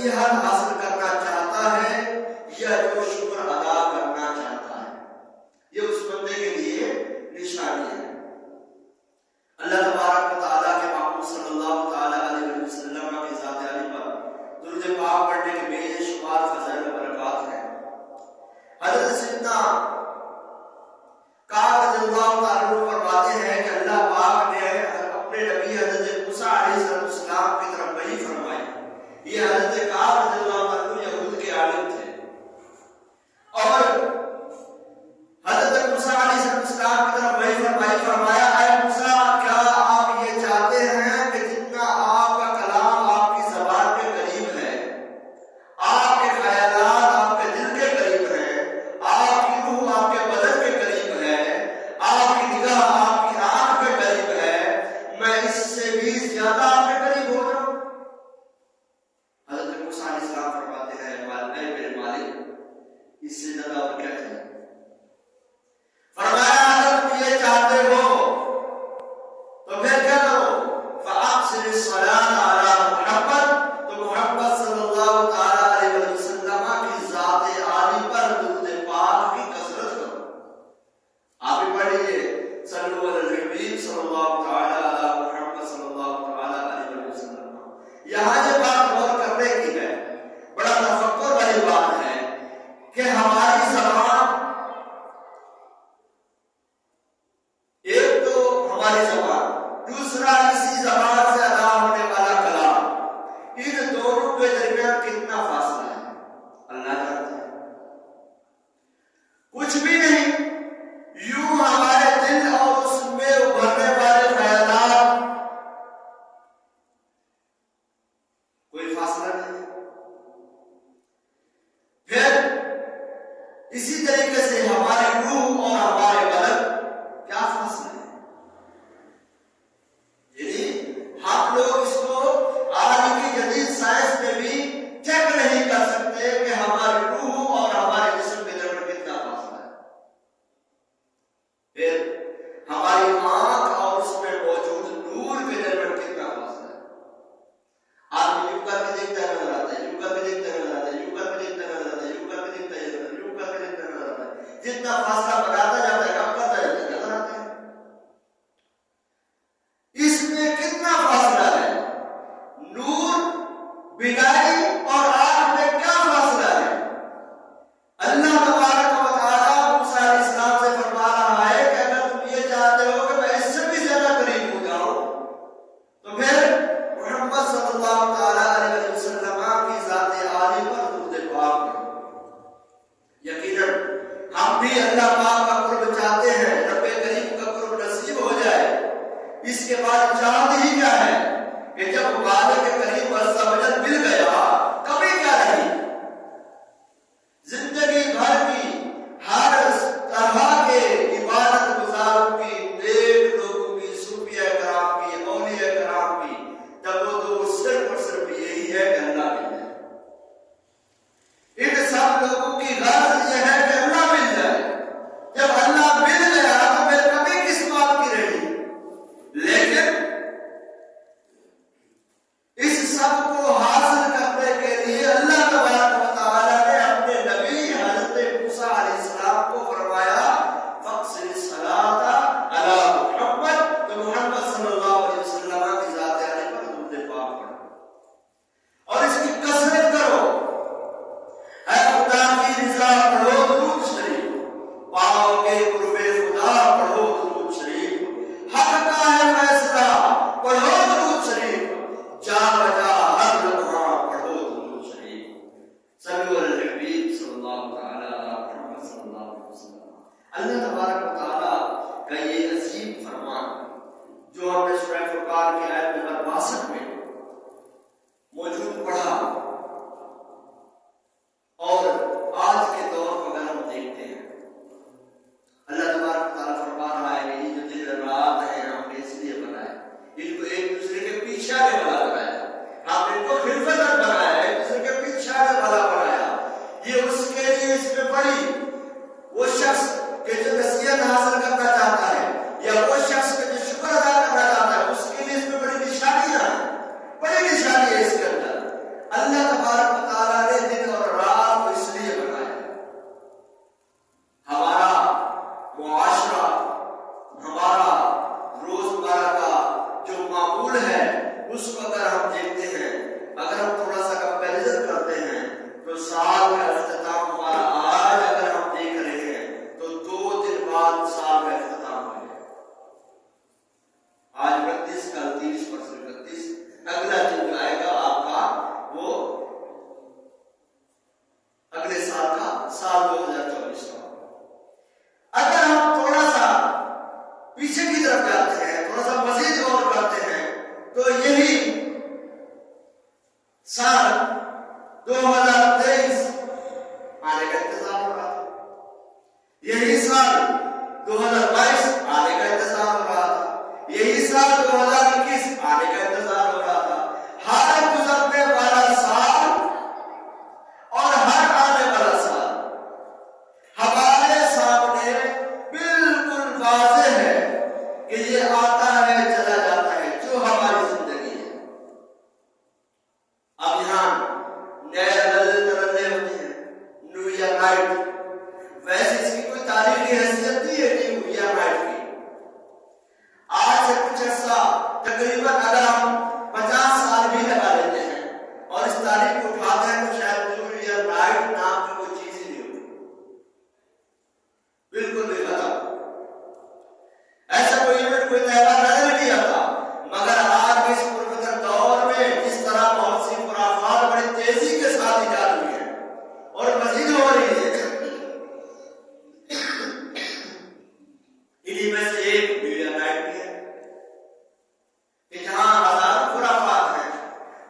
नसीहत हासिल करना चाहता है या जो शुक्र अदा करना चाहता है, ये उस बंदे के लिए निशानी है। अल्लाह तबारक व तआला के महबूब सल्लल्लाहु तआला अलैहि वसल्लम की ज़ात आली पर दुरूद पाक पढ़ने के बेशुमार फज़ाइल व बरक़ात हैं। हज़रत सैयदना काब रज़ियल्लाहु तआला अन्हु फरमाते हैं कि अल्लाह पाक ने अपने नबी हज़रत मूसा अलैहिस्सलाम की तरफ वही फरमाई। ये हज़रत काब रज़ियल्लाहु तआला अन्हु यहूद के आलिम थे और हज़रत मूसा अलैहिस्सलाम की तरफ वही फरमाई, फरमाया ऐ मूसा, क्या आप ये चाहते हैं कि जितना आपका कलाम आपकी ज़बान के करीब है, आपके ख्यालात आपके दिल के करीब है, आपकी रूह आपके बदन के करीब है, आपकी निगाह आपकी आंख के करीब है, मैं इससे भी ज्यादा आपके करीब हो जाऊं? हज़रत मूसा अलैहिस्सलाम फरमाते हैं मेरे मालिक, इससे ज्यादा और क्या चाहिए? फरमाया अगर तुम ये चाहते हो तो फिर क्या करो, फ़अक़सिर सलात अला मुहम्मद, तो मोहम्मद सल्लल्लाहु तआला अलैहि वसल्लम की ज़ात आली पर दुरूद पाक की कसरत करो। आप भी पढ़ लीजिए, सल्लल्लाहु अलैहि हबीब सल्लल्लाहु तआला अला मुहम्मद सल्लल्लाहु तआला अलैहि वसल्लम। यहाँ ये बात गौर करने की है, बड़ा तफक्कुर वाली बात है कि हमारी ज़बान, एक तो हमारी ज़बान, दूसरा इसी ज़बान से अदा होने वाला कलाम, इन दोनों के दरमियान कितना फासला है अल्लाह जानता है। कुछ भी नहीं, यूं हमारे दिल और उसमें उभरने वाले ख्यालात, कोई फासला नहीं। फिर इसी तरीके से हमारी रूह और हमारे बदन, क्या फासला है? यानी हम लोग इसको आज की जदीद साइंस में भी चेक नहीं कर सकते कि हमारी रूह और हमारे जिस्म के दरमियान कितना फासला है। फिर हमारी आंख और उसमें मौजूद नूर के दरमियान कितना फासला है। आदमी यूं करके देखता है नजर आता है, यूं करके देखता है नजर आता है, यूं करके देखता है नजर आता है, यूं करके देखता है, यूं करके देखता है नजर आता है। जितना फासला बनाता जाता है, कम करता जाता है, नजर आता है। इसमें कितना फासला है? नूर, बिनाई और आंख में क्या फासला है? अल्लाह तबारक व तआला मूसा अलैहिस्सलाम से फरमा रहा है कि अगर तुम ये चाहते हो कि मैं इससे भी ज्यादा करीब हो जाऊं, तो फिर मोहम्मद सल्लल्लाहु तआला अलैहि वसल्लम की ज़ात आली पर दुरूद पाक पढ़ो। यकीनन हम भी अल्लाह पाक का कुर्ब चाहते हैं, रब्बे करीम का कुर्ब नसीब हो जाए। इसके बाद चाहत ही क्या है कि जब मालिक करीम अज़्ज़ा वजल मिल गया, कभी क्या रही, जिंदगी भर की हर तरह के इबादत गुजारों की, नेक लोगों की, सूफिया कराम की, औलिया कराम की, तब वो तो सिर्फ और सिर्फ यही है कि अल्लाह मिल जाए। इन सब लोगों की गर्ज यह है कि अल्लाह मिल जाए। जब अल्लाह मिल गया तो फिर कभी किस बात की रही। लेकिन इस सब को हासिल करने के लिए अल्लाह तबारक व तआला ने अपने नबी हज़रत मूसा अलैहिस्सलाम को फरमाया फ़क़सिर सलात अला मुहम्मद, तो मोहम्मद सल्लल्लाहु अलैहि वसल्लम की ज़ात आली पर दुरूद पाक पढ़ो और इसकी कसरत करो। ऐ खुदा की रिज़ा पढ़ो दुरूद शरीफ, पाओगे कुर्बे खुदा पढ़ो दुरूद शरीफ, हक का है फैसला पढ़ो दुरूद शरीफ, जा बजा हर साल 2023 आने का इंतजार हो रहा था, यही साल 2022 आने का इंतजार हो रहा था, यही साल 2021 आने का इंतजार हो रहा था। हर गुजरने वाला साल और हर आने वाला साल हमारे सामने बिल्कुल वाज़ेह है कि ये आता है चला जाता है, जो हमारी जिंदगी है। अब यहाँ नए तरन्ने होते हैं, न्यू ईयर नाइट, वैसे इसकी कोई तारीखी हैसियत नहीं है न्यू ईयर नाइट की। आज से कुछ ऐसा तकरीबन अगर हम 50 साल भी लगा लेते हैं और इस तारीख को उठाते हैं तो शायद न्यू ईयर नाइट नाम की कोई चीज ही नहीं होती, बिल्कुल भी खत्म। ऐसा कोई इवेंट, कोई त्योहार नजर नहीं आता। मगर आज के इस पुरखतर दौर में जिस तरह बहुत सी खुराफात बड़ी तेजी के साथ इजाद हुई है और मजीद हो रही है, इन्हीं में से एक न्यू ईयर नाइट भी है कि जहां हजारों खुराफात हैं,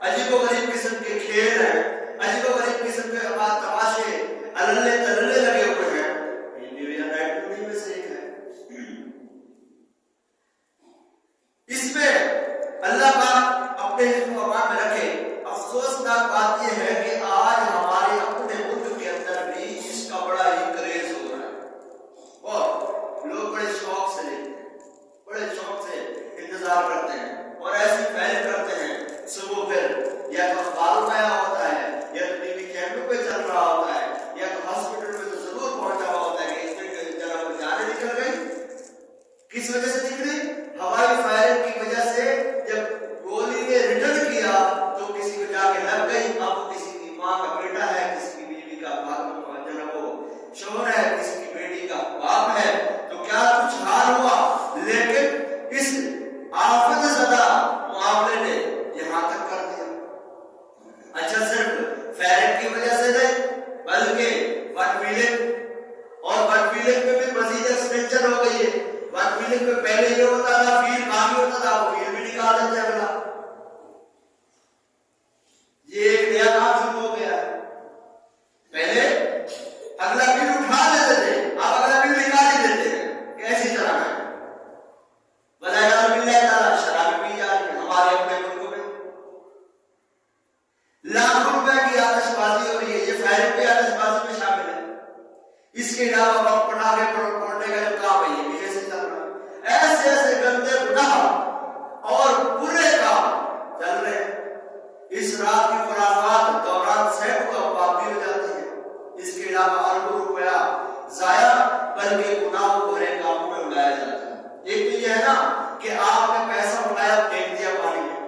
अजीबोगरीब किस्म के खेल हैं, अजीबोगरीब किस्म के तमाशे अल्ले तल्ले लगे हुए हैं। न्यू ईयर नाइट उन्हीं में से एक है। इसमें अल्लाह पाक अपने हिफ्ज़-ओ अमान में रखे। अफसोसनाक बात यह है कि आज हमारे अपने मुल्क के अंदर भी इसका बड़ा ही क्रेज हो रहा है और लोग बड़े शौक से लेते हैं, बड़े शौक से इंतजार करते हैं और ऐसी पहल करते हैं। सुबह फिर या तो अखबारों में आया होता है, या तो टीवी चैनलों पे चल रहा होता है, या तो हॉस्पिटल में तो जरूर पहुंचा हुआ होता है कि इसमें जरा जाने निकल गई। किस वजह से निकली? हवाई फायरिंग की वजह से। जब गोली ने रिटर्न किया तो किसी को जाके लग गई। अब किसी की माँ का बेटा है, किसी की बीवी का वो शोहर है, किसी की बेटी का बाप है, तो क्या कुछ हाल हुआ। लेकिन इस आफत ज़दा मामले ने यहां तक कर दिया। अच्छा, सिर्फ फायरिंग की वजह से नहीं, बल्कि वन फीलिंग, और वन फीलिंग में भी मजीद एक्सटेंशन हो गई है। वन फीलिंग में पहले ये होता था फील बाकी होता था, वो फील भी निकाल देते हैं अगला। ये एक नया काम शुरू हो गया है। पहले अगला बिल उठा लेते थे, अब अगला बिल निकाल ही देते हैं। कैसी तरह है शराब पी जा रही है हमारे अपने मुल्कों में। लाखों रुपए की आतिशबाजी हो रही है, ये फायरिंग भी आतिशबाजी में शामिल है। इसके अलावा बम पटाखे फोड़ने का जो काम है, ये भी ऐसे चल रहा है। ऐसे ऐसे गंदे गुनाह और बुरे काम चल रहे हैं। इस रात की खुराफात दौरान सैकड़ों अफवाह भी हो जाती है। इसके अलावा अरबों रुपया जाया, बल्कि गुनाह बुरे कामों में उड़ाया जाता है। एक तो यह है ना कि आपने पैसा उठाया, फेंक दिया पानी में,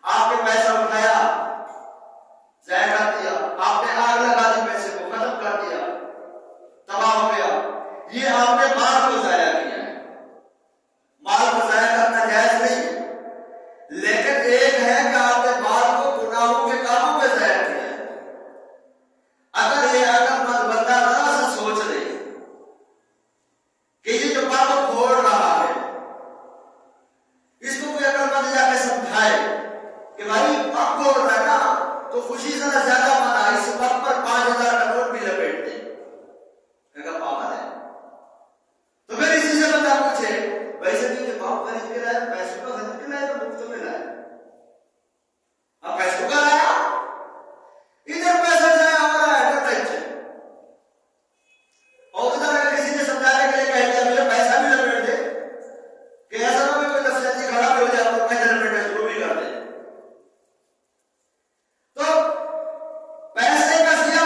आपने पैसा उठाया जाया कर दिया, आपने आग लगा दी, पैसे को खत्म कर दिया, तबाह हो गया। ये आपने माल को जाया किया है। माल को जाया करना जायज नहीं है, लेकिन एक है कि आपने माल को गुनाहों के कामों में जाया किया है। अगर ये अकलमंद बंदा जरा सा सोच ले कि ये जो बात फोड़ रहा है, इसको कोई अकलमंद जाके समझाए कि भाई अब फोड़ रहा है ना तो खुशी जरा ज्यादा मना, इस वक्त पर 5000 का नोट भी लपेट दे। पागल है। तो फिर इसी से बंदा पूछे, वैसे तुझे बाप खरीद के लाया, पैसों का खरीद के लाया तो मुफ्त में लाया? अब पैसों का लाया, इधर पैसा जाया हो रहा है और उधर अगर किसी ने समझाने के लिए कह दिया मुझे पैसा भी लपेट दे कि ऐसा ना कोई नफसियाती खराब हो जाए और पैसा लपेटना शुरू भी कर दे। तो पैसे का सिया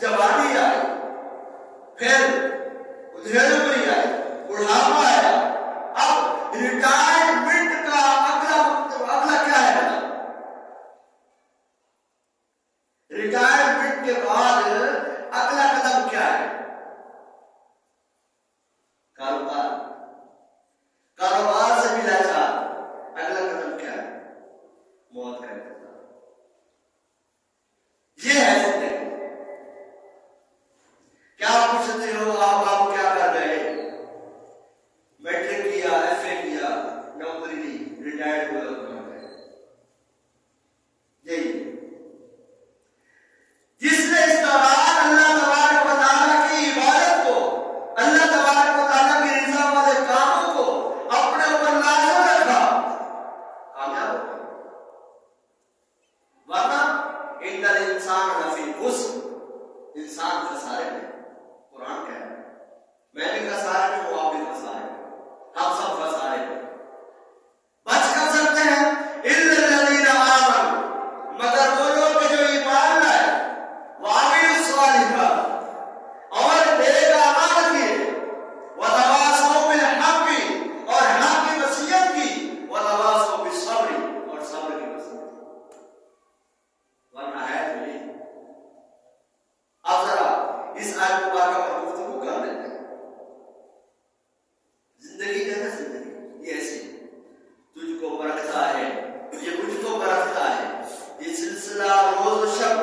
जवानी आई, फिर उधेड़पुरी आई, बुढ़ापा आया, अब रिटायरमेंट का अगला क्या है? रिटायरमेंट के बाद अगला कदम क्या है? कारोबार। कारोबार से मिला चार, अगला कदम क्या है? मौत का इंतजार। ये है जिंदगी। क्या पूछते हो आप क्या कर रहे? मैट्रिक किया, एफए किया, नौकरी ली, रिटायर्ड हुए, यही। जिसने इस दौरान अल्लाह तबारक व तआला की इबादत को, अल्लाह तबारक व तआला की रिज़ा वाले कामों को अपने ऊपर लाज़िम रखा, कामयाब हो। वरना इन्नल इंसान लफी खुस्र, इंसान खसारे में। कुरान कह रहा है, मैं भी खसारे में हूं, आप भी खसारे में, हम सब खसारे में। बच कर सकते हैं इल्लल्लज़ीना आमनू, मगर वो लोग जो ईमान लाए, वामिलुस सालिहात, और नेक अमाल किए, वतवासौ बिल हक़्क़ि, और हक़ की वसीयत की, वतवासौ बिस सब्र, और सब्र की वसीयत की। वरना है तो नहीं। अब जरा इस आयत मुबारका पर गुफ्तगू कर लेते हैं। जिंदगी है ना, जिंदगी ये ऐसी तुझको परखता है, ये मुझको परखता है। ये सिलसिला रोज शब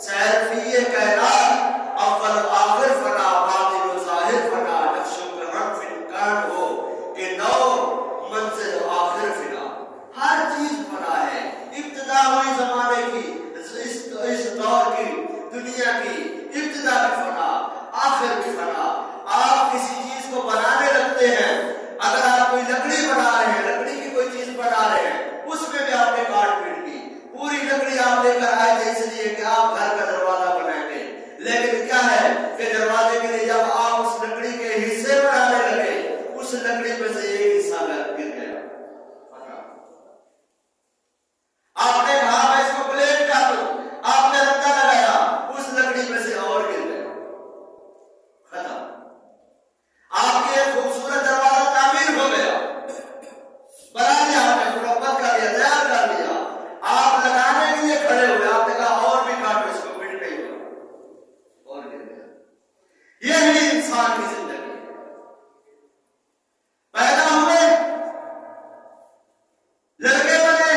सैर फी कायनात, अव्वल आखिर फना, बातिन व ज़ाहिर फना, नक्शो करण फिनकान हो कि नौ मंजिल आखिर फिना। हर चीज फना है। इब्तिदा हुई जमाने की, इस दौर की, दुनिया की इब्तिदा की फना, आखिर की फना। आप किसी चीज को बनाने लगते हैं, अगर आप कोई लकड़ी बना रहे हैं, लकड़ी की कोई चीज बना रहे हैं, उसमें भी आपने काट पीट की, पूरी लकड़ी आप लेकर आए थे इसलिए कि आप घर का दरवाजा बनाएंगे। लेकिन क्या है कि दरवाजे के लिए जब आप उस लकड़ी के हिस्से बनाने लगे, उस लकड़ी में से एक हिस्सा गिर गया। आपने कहा मैं इसको प्लेट कर दूं, आपने रत्ता लगाया, उस लकड़ी में से और गिर गया, खत्म। आपके एक खूबसूरत दरवाजा तामीर हो गया, बना लिया आपने, मुरम्मत कर दिया, तैयार कर लिया, आप लगाने के लिए खड़े हुए, आपने कहा और भी काटो इसको, फिट नहीं हुआ, और गिर गया। यही इंसान की जिंदगी। पैदा हुए, लड़के बने,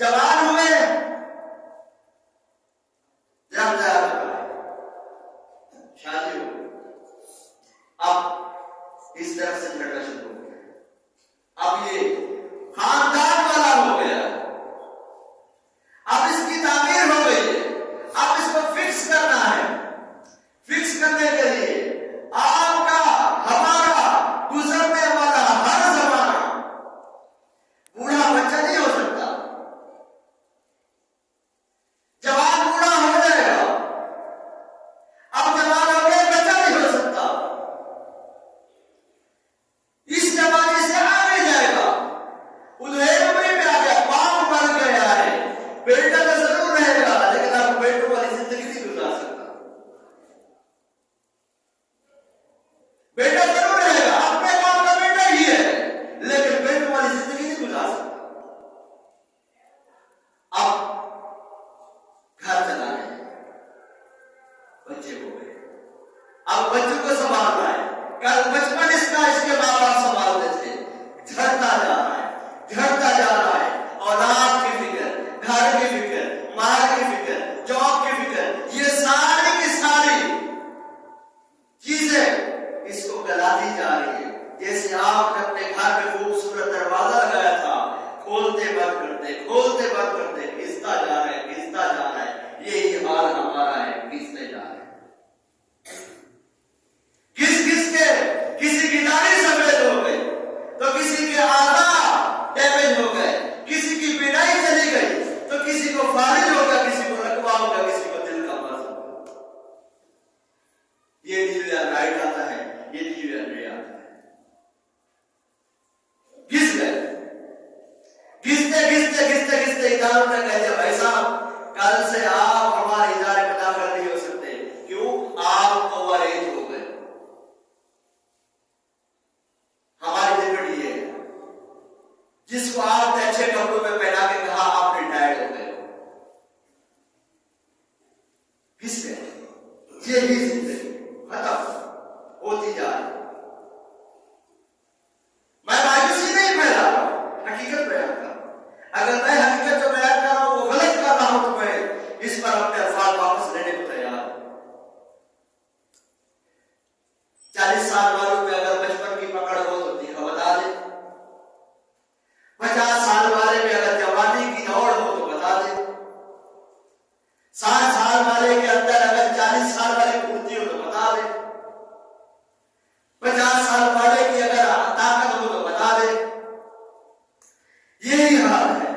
जवान हुए, जब शादी हो, अब इस तरफ से झगड़ा शुरू हो गया। अब ये खानदान वाला हो गया, अब इसकी तामीर हो गई है, अब इसको फिक्स करना है। फिक्स करने के लिए आपका, हमारा गुजरने वाला हर जमाना बूढ़ा बच्चा नहीं हो सकता। जवान बूढ़ा हो जाएगा, अब जवान हो गया, बच्चा नहीं हो सकता। इस जमाने से आगे जाएगा, उधेड़ उम्र में आ गया, बाप बन गया है, बेटा तो जरूर रहेगा, लेकिन आप बेटों वाली जिंदगी नहीं गुजार सकता। बेटा जरूर रहेगा, अपने बाप का बेटा ही है, लेकिन बेटों वाली जिंदगी नहीं गुजार सकता। अब घर चलाने बच्चे हो गए, अब बच्चों को संभालना है। कल बचपन इसका इसके माँ बाप संभालते थे, झड़ता जा रहा है, झड़ता जा रहा है। औलाद की फिक्र, घर की फिक्र, माल की फिक्र, जॉब की फिक्र, ये सारी की सारी चीजें इसको गलाती जा रही है। जैसे आपने अपने घर में खूबसूरत दरवाजा लगाया था, खोलते बंद करते, खोलते बंद करते, घिसता जा रहा है, घिसता जा रहा है। यही हाल हमारा है, घिसते जा रहे हैं। घिस घिस के किसी की दाढ़ी सफेद हो गई, यही जिंदगी खत्म होती जा रही। मैं मायूसी नहीं फैला रहा हूं, हकीकत बयान कर रहा हूं। अगर मैं हकीकत जो बयान कर रहा हूं वो गलत कर रहा हूं तो मैं इस पर अपने अल्फाज वापस लेने को तैयार हूं। 40 साल वालों में अगर बचपन की पकड़ हो तो तीखा बता दे, 50 साल वाले में अगर जवानी की दौड़ हो तो बता दे, 60 साल वाले के अंदर अगर 40 साल वाली पूर्ति हो तो बता दे, 50 साल वाले की अगर ताकत हो तो बता दे। यही हाल है,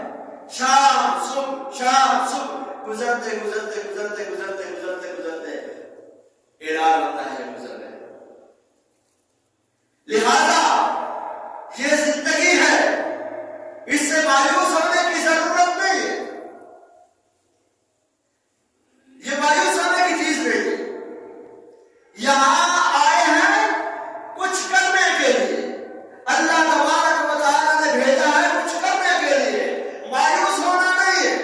शाम सुबह गुजरते गुजरते गुजरते गुजरते गुजरते गुजरते ऐलान होता है गुजर गए। लिहाजा ये जिंदगी है, इससे मायूस होने की जरूरत नहीं है, ये मायूस होने की चीज नहीं है। यहां आए हैं कुछ करने के लिए, अल्लाह तबारक व तआला ने भेजा है कुछ करने के लिए, मायूस होना नहीं है।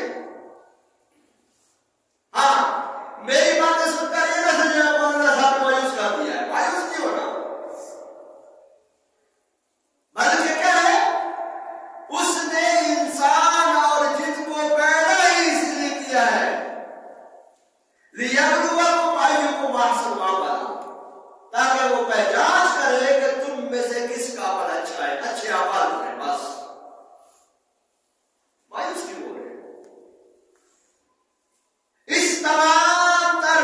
हाँ, मेरी बातें सुनकर ये ना समझे मौलाना साहब ने मायूस कर दिया है, मायूस नहीं होना। बल्कि क्या है, उसने इंसान और जिन को पैदा ही इसलिए किया है लियब्लुवकुम अय्युकुम अहसनु अमला, ताकि वो पहचान करे कि तुम में से किसका अमल अच्छा है, अच्छे अमल करें। बस मायूस क्यों हो रहे? इस तमाम तर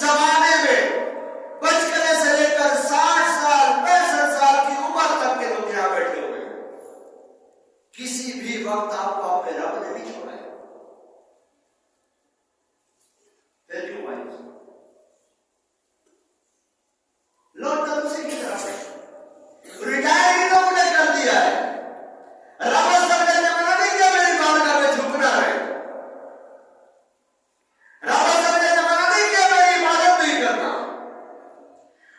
जमाने में बचपने से लेकर 60 साल 65 साल की उम्र तक के लोग यहां बैठे हुए हैं, किसी भी वक्त आपको अपने रब ने नहीं छोड़ा है, फिर क्यों मायूस? लौटना उसी की तरफ है। रिटायर इन लोगों ने कर दिया है। रब ने मना नहीं किया मेरी बारगाह में झुकना है, रब ने मना नहीं किया मेरी इबादत नहीं करना,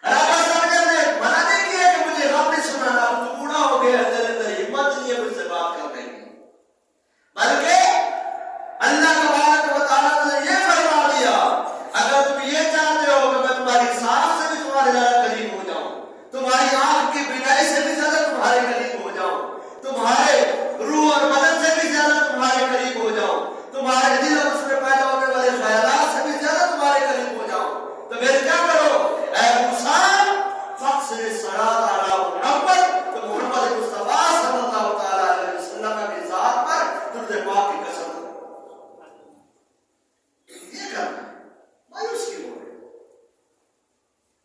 रब ने मना नहीं किया कि मुझे रब ने सुनाना, तू बूढ़ा हो गया, तेरे अंदर हिम्मत नहीं है मुझसे बात करने की। बल्कि अल्लाह तबारक व तआला ने यह फरमा दिया, अगर तुम ये चाहते हो कि मैं तुम्हारी सांस से भी तुम्हारे ज्यादा करीब हो जाऊं, तुम्हारी आंख की बिनाई से भी ज्यादा तुम्हारे करीब हो जाऊं, तुम्हारे रूह और बदन से भी ज्यादा तुम्हारे करीब हो जाऊं, तुम्हारे दिल और उसमें पैदा होने वाले ख्यालात से भी ज्यादा तुम्हारे करीब हो जाऊं, तो फिर क्या करो? ऐ मूसा फक्सर सरात अला मोहम्मद, तो मोहम्मद मुस्तफा सल्लल्लाहु तआला अलैहि वसल्लम की जात पर तुझे पाक की कसम। ये करना मायूस क्यों हो रहे?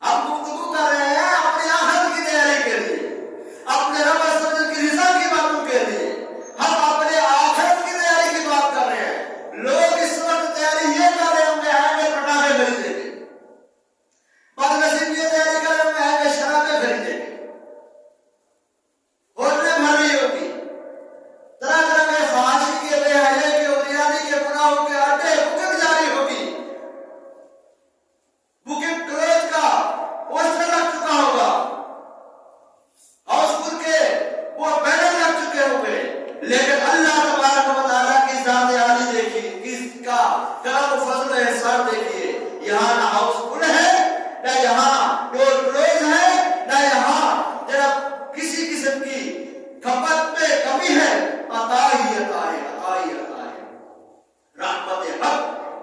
हम गुफ्तगू कर रहे हैं अपनी आखिरत की तैयारी के लिए, अपने रब की रिज़ा की बातों के लिए, हम अपने आखिरत की तैयारी की बात कर रहे हैं। लोग इस वक्त तैयारी ये कर रहे होंगे आएंगे पटाखे खरीदेंगे, बदनसीब ये तैयारी कर रहे होंगे आएंगे शराबें खरीदेंगे, होटलें भर रही होगी, तरह तरह के ख्वाहिश के बेहयाई के उरियानी के गुनाहों के अड्डे बुकिंग जारी होगी, बुकिंग क्लोज का पोस्टर लग चुका होगा, हाउसफुल के वो बैनर लग चुके होंगे, लेकिन अल्लाह तबारक व तआला की जात आली देखिए, किसका करम फजल एहसान देखिए, यहाँ ना हाउसफुल है, ना यहाँ डोर क्लोज है, ना यहाँ जरा किसी किस्म की खपत में कमी है। अता ही अता है, अता ही अता है। रहमत हक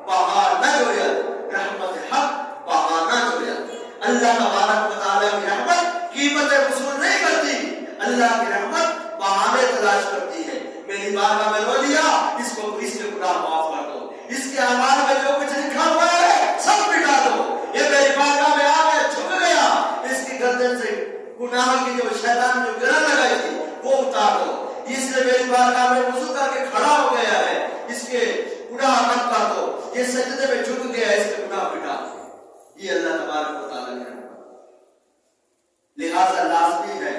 बहा न जोयल, रहमत हक बहा न जोयल। अल्लाह तबारक व तआला की रहमत कीमतें वसूल नहीं करती, अल्लाह की रहमत बहाने तलाश करती है। मेरी बारगाह में रो लिया, इसके गुनाह माफ कर दो, इसके अमाल में जो कुछ लिखा हुआ है सब मिटा दो। ये मेरी बारगाह में आ गया, झुक गया, इसकी गर्दन से गुनाह की जो शैतान ने गिरा लगाई थी वो उतार दो। इसने मेरी बारगाह में वुजू करके खड़ा हो गया है, इसके गुनाह मत कर दो, ये सजदे में झुक गया, इसके गुनाह मिटा दो। ये अल्लाह तबारक व तआला ने, लिहाजा लाजमी है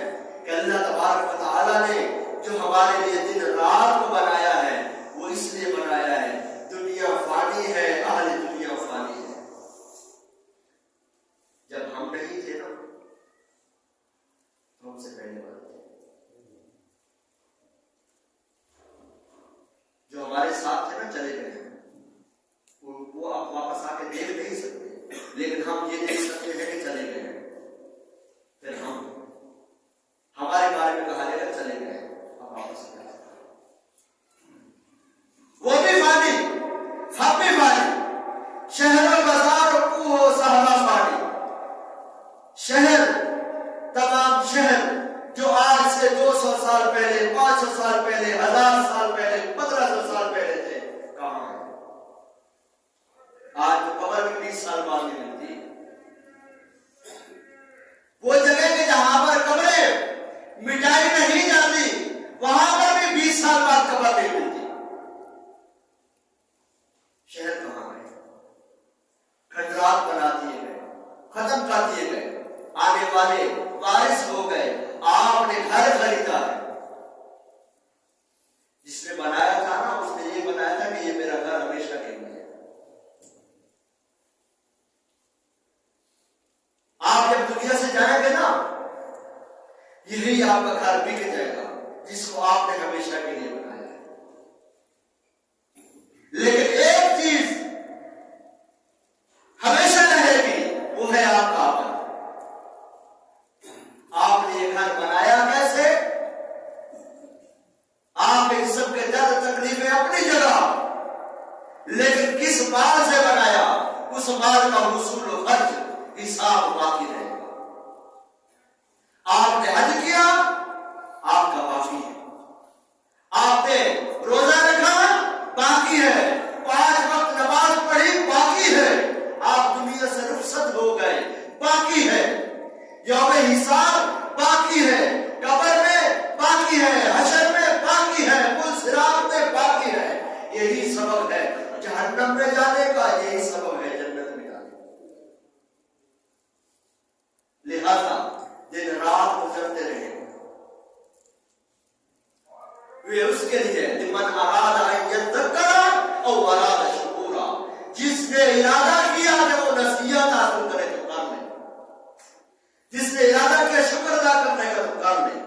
कि अल्लाह तबारक व तआला ने जो हमारे लिए दिन रात को बनाया है वो इसलिए बनाया है, दुनिया फानी है, अहले दुनिया फानी है। जब हम नहीं थे ना, तो हमसे पहले वाले जो हमारे साथ थे ना चले गए, वो अब वापस आके देख नहीं सकते। लेकिन हम ये देख सकते हैं कि चले गए हैं। फिर हम हमारे बारे में कहा गया चले गए, अब वापस वो भी फानी, हम भी फानी। शहर बाजार को सहरा फानी, शहर तमाम शहर जो आज से 200 साल पहले, 500 साल पहले, 1000 साल पहले, 1500 साल पहले थे, कहां है? आज तो कब्र में 20 साल बाद नहीं मिलती। वो जगह के जहां पर कब्रें मिटाई नहीं जाती, वहां पर भी 20 साल बाद कब्र नहीं मिलती। शहर कहां है? खंडरात बना दिए गए, खत्म कर दिए गए। आने वाले वारिस हो गए। आपने घर खरीदा है, जिसने बनाया था ना, उसने ये बनाया था कि ये मेरा घर हमेशा के लिए है। आप जब दुनिया से जाएंगे ना, यही आपका घर बिक जाएगा, जिसको आपने हमेशा के लिए बनाया है। लेकिन एक चीज हमेशा रहेगी, वो है आपका घर। आपने ये घर बनाया कैसे? आपने सबके दर्द तकलीफें अपनी जगह, लेकिन किस माल से बनाया, उस माल का वसूल व खर्च हिसाब बाकी रहेगा। आपने हज किया, आपका बाकी है। आपने रोजा रखा, बाकी है। 5 वक्त नमाज पढ़ी, बाकी है। आप दुनिया से रुखसत हो गए, बाकी है। यौम हिसाब बाकी है, कब्र में बाकी है, हशर में बाकी है, पुल सिरात में बाकी है। यही सबब है जहन्नम में जाने का, यही सबब है जन्नत में जाने का। लिहाजा दिन रात गुजरते रहे, वे उसके लिए लिमन अरादा अन यज़्ज़करा औ अरादा शुकूरा, जिसने इरादा किया कि वो नसीहत हासिल करे तो कर ले, जिसने इरादा किया शुक्र अदा करने का तो कर ले।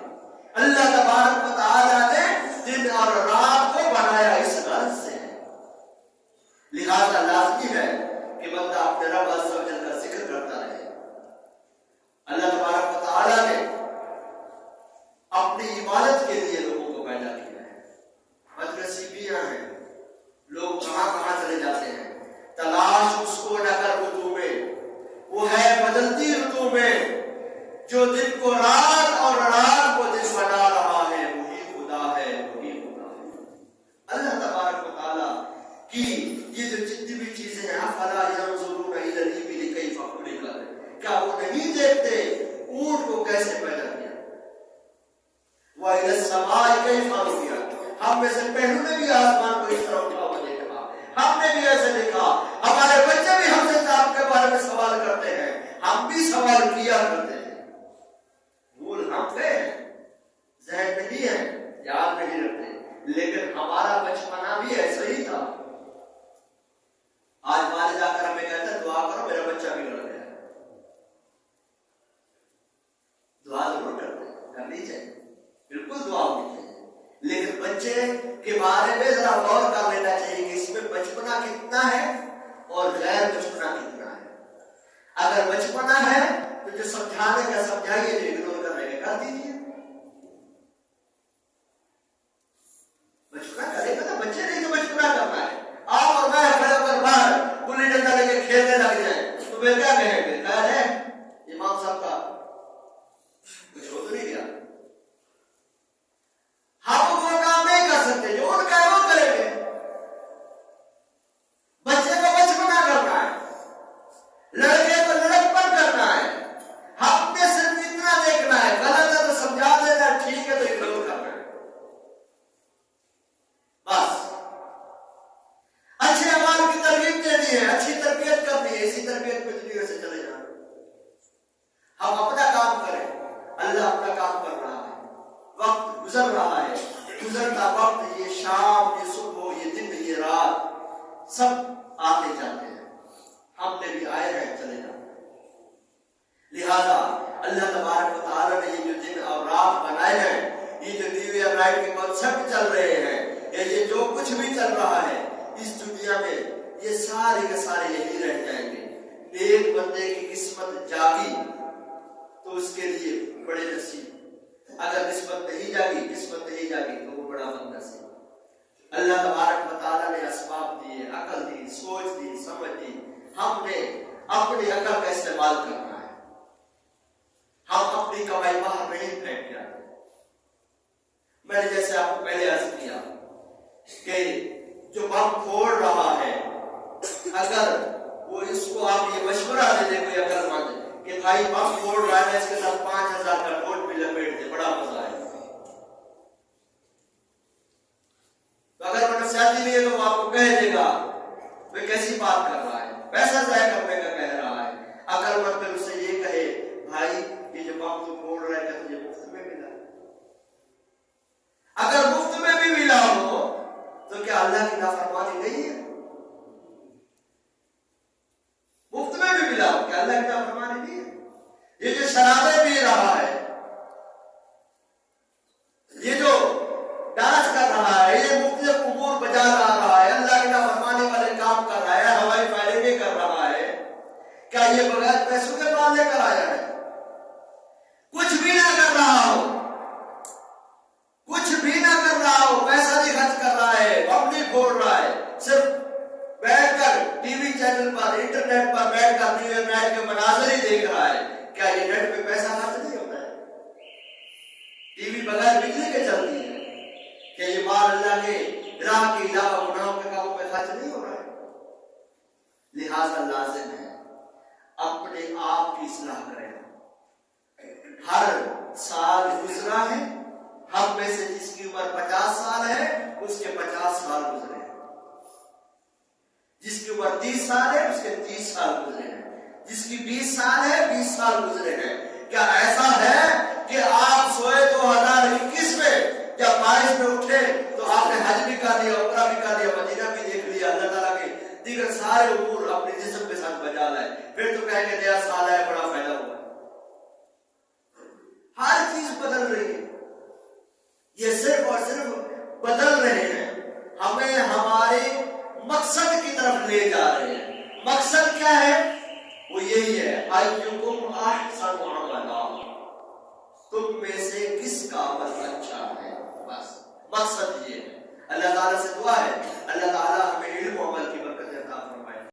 अल्लाह तबारक व तआला ने दिन और रात को बनाया इस गर्ज से, लिहाजा लाज़मी है कि बंदा अपने रब अज़्ज़ व जल का जिक्र करता रहे। अल्लाह तबारक व तआला ने अपनी इबादत के लिए लोगों को पैदा किया है। बदनसीबियां हैं, लोग कहां कहां चले जाते हैं। तलाश उसको न कर ऋतु में, वो है बदलती ऋतु में, जो दिन को रात और रात को दिन बना रहा है, वही खुदा है, वही खुदा है। अल्लाह तबारक व तआला की ये जो जितनी भी चीजें हैं, अफला यंज़ुरूना इलल इबिली कैफ़ खुलिक़त, क्या वो नहीं देखते ऊंट को कैसे पैदा किया? व इलस समाई कैफ़ रुफ़िअत, हम में से पहलू ने भी आसमान को इस तरह उठा हुआ देखा, हमने भी ऐसे देखा। हमारे बच्चे भी हमसे आपके बारे में सवाल करते हैं, हम भी सवाल किया करते हैं। भूल हम पे ज़हन नहीं है, याद नहीं रखते, लेकिन हमारा बचपना भी ऐसा ही था। आज वाले जाकर हमें कहते हैं दुआ करो मेरा बच्चा बिगड़ गया। दुआ जरूर करनी चाहिए, बिल्कुल दुआ होनी चाहिए, लेकिन बच्चे के बारे में जरा गौर कर लेना चाहिए कि इसमें बचपना कितना है और गैर बचपना कितना है। अगर बचपना है तो जो समझाने का समझाइए, जो इग्नोर करने का कर दीजिए। बचपना करेगा ना बच्चे, नहीं तो बचपना करना है। आप और मैं खड़े होकर बाहर गुल्ली डंडा लेके खेलने लग जाए तो वे क्या कहेंगे? खैर है इमाम साहब का कुछ हो तो नहीं गया। हम वो काम नहीं कर सकते, जो उनका है वो करेंगे। बच्चे को बचपना करना है, लड़के को लड़कपन करना है। हमने सिर्फ इतना देखना है, गलत है तो समझा देना, ठीक है तो इग्नोर करना है, बस। अच्छे अमाल की तरगीब देनी है, अच्छी तरबियत करनी है, इसी तरबियत में दुनिया से चले जाना। हम अपना काम करें, अल्लाह अपना काम कर रहा है। वक्त गुजर रहा है, गुजरता वक्त, ये शाम, ये सुबह, ये दिन, ये रात, सब आते जाते हैं। हमने भी आए हैं, चले जाते हैं। लिहाजा अल्लाह तबारक व तआला ने ये जो दिन और रात बनाए हैं, ये जो न्यू ईयर नाइट के कॉन्सेप्ट चल रहे हैं, ये जो कुछ भी चल रहा है इस दुनिया में, ये सारे के सारे यही रह जाएंगे। एक बंदे की किस्मत जागी तो उसके लिए बड़े नसीब, अगर किस्मत नहीं जागी तो वो बड़ा बदनसीब। अल्लाह तबारक व तआला ने असबाब दिए, अकल दी, सोच दी, समझ दी, हमने अपनी अकल का इस्तेमाल करना है। हम अपनी कमाई बाहर नहीं फेंक जाते। मैंने जैसे आपको पहले अर्ज किया कि जो बम फोड़ रहा है, अगर वो इसको आप ये मशवरा दे दे कोई अकलमंद कि भाई बम फोड़ रहा है, इसके साथ 5000 का नोट भी लपेट दे, बड़ा मजा आएगा। तो अगर वो नसीहत नहीं है तो वो आपको कह देगा वे कैसी बात कर रहा है, पैसा जाया करने का कह रहा है। अकलमंद फिर उससे ये कहे भाई ये जो बम तू फोड़ रहा है तुझे मुफ्त में मिला। अगर मुफ्त में भी मिला हो तो क्या अल्लाह की नाफरमानी नहीं है? मुफ्त में भी मिला हो क्या अल्लाह की नाफरमानी नहीं है? ये जो शराबें पी रहा है, ये जो डांस कर रहा है, ये मुख्तलिफ उमूर बजा रहा है, अल्लाह की नाफरमानी वाले काम कर रहा है, हवाई फायरिंग कर रहा है, क्या ये बगैर पैसों के माल लेकर आया है? कुछ भी ना कर रहा हो, कुछ भी ना कर रहा हो, पैसा नहीं खर्च कर रहा है, बम नहीं फोड़ रहा है, सिर्फ बैठकर टीवी चैनल पर, इंटरनेट पर बैठकर न्यू ईयर नाइट के मनाज़र ही देख रहा है, क्या ये नेट पे पैसा खर्च नहीं होता है? टीवी बगैर बिजली के चलती है, क्या ये माल अल्लाह के राह के अलावा गुनाहों के कामों में खर्च नहीं हो रहा है? लिहाजा लाजिम है अपने आप की इस्लाह करें। हर साल गुजरा है, हम में से जिसकी उम्र 50 साल है उसके 50 साल गुजरे हैं, जिसकी उम्र 30 साल है उसके 30 साल गुजरे हैं, जिसकी 20 साल है 20 साल गुजरे हैं। क्या ऐसा है कि आप सोए 2021 में, जब बारिश में उठे तो आपने हज भी कर लिया, उमरा भी कर लिया, मदीना भी देख लिया, अल्लाह ताला के दीगर सारे उमूर अपने जिस्म के साथ बजा लाए, फिर तो कहेंगे नया साल है, बड़ा फायदा हुआ। हर चीज बदल रही है, ये सिर्फ और सिर्फ बदल रहे हैं, हमें हमारे मकसद की तरफ ले जा रहे हैं। मकसद क्या है? वो यही है, अय्युकुम अहसनु अमला, तुम में से किसका अमल अच्छा है, बस मकसद ये है। अल्लाह ताला से दुआ है, अल्लाह ताला हमें